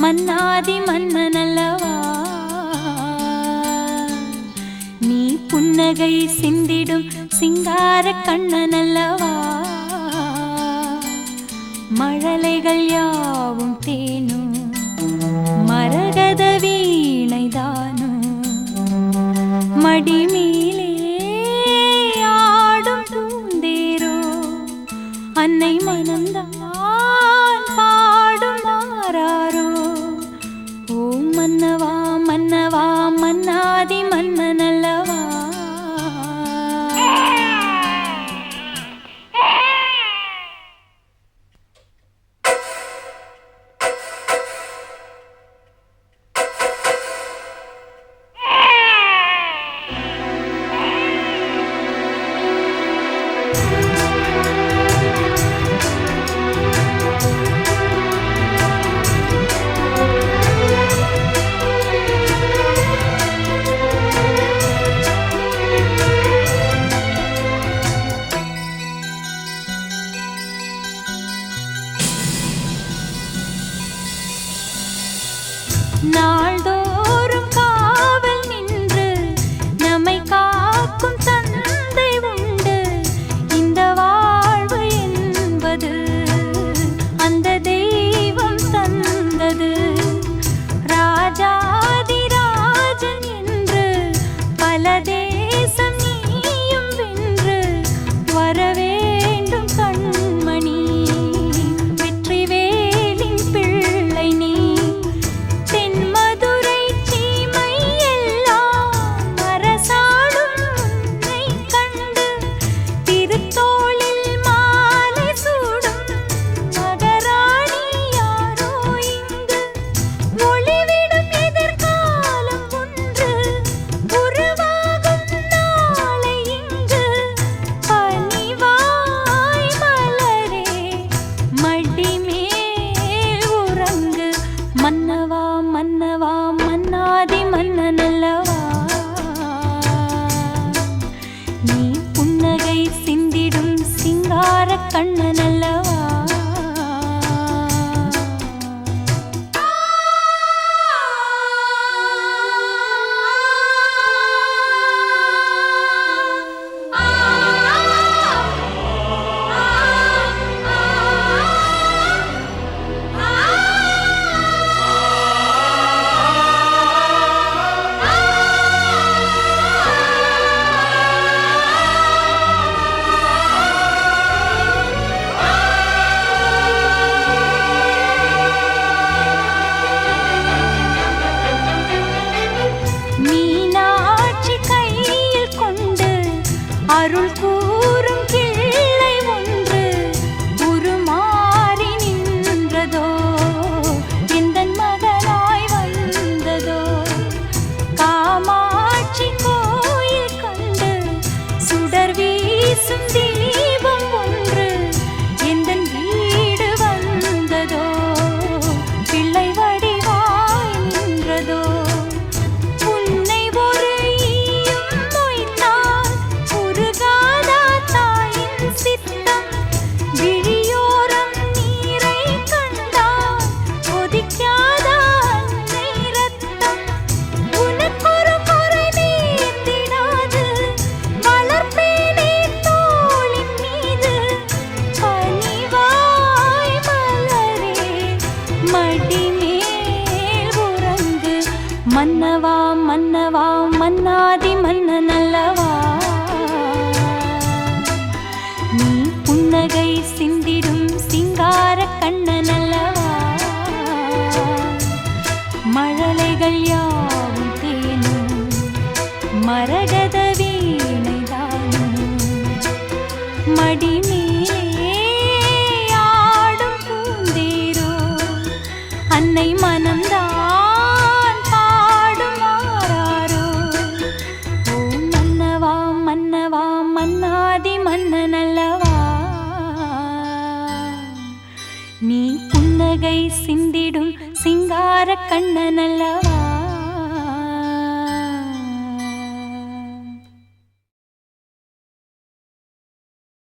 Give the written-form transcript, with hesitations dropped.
மன்னாதி மன்னனல்லவா நீ புன்னகை சிந்திடும் சிங்கார கண்ணனல்லவா மழலைகள் யாவும் தேனும் மரகத வீணைதானும் மடிமேலே ஆடும் பூந்தேரோ அன்னை மனம்தான் பாடும் மாறாரோ ஓ மன்னவா மன்னவா மன்னாதி மன்னனல்லவா நாள்தோறும் காவல் நின்று நம்மை காக்கும் தந்தை உண்டு இந்த வாழ்வு என்பது அந்த தெய்வம் தந்தது ராஜாதி ராஜன் என்று பல தேசம் நீயும் வென்று வரவேண்டும் கண்மணி வெற்றி வேலின் பிள்ளை நீ மன்னவா மன்னவா மன்னாதி மன்னனல்லவா நீ புன்னகை சிந்திடும் சிங்கார கண்ணனல்லவா அருள் கூறும் கிள்ளை ஒன்று உருமாறி நின்றதோ எந்தன் மகனாய் வந்ததோ காமாட்சி கோயில் கண்டு சுடர் வீசும் தீபம் ஒன்று எந்தன் வீடு வந்ததோ பிள்ளை வடிவாய் நின்றதோ மன்னவா மன்னவா மன்னாதி மன்னனல்லவா நீ புன்னகை சிந்திடும் சிங்கார கண்ணனல்லவா மழலைகள் யாவும் தேனும் மரகத வீணைதானும் மடிமேலே ஆடும் பூந்தேரோ அன்னை மனம்தான் மன்னவா மன்னாதி மன்னனல்லவா நீ புன்னகை சிந்திடும் சிங்கார கண்ணனல்லவா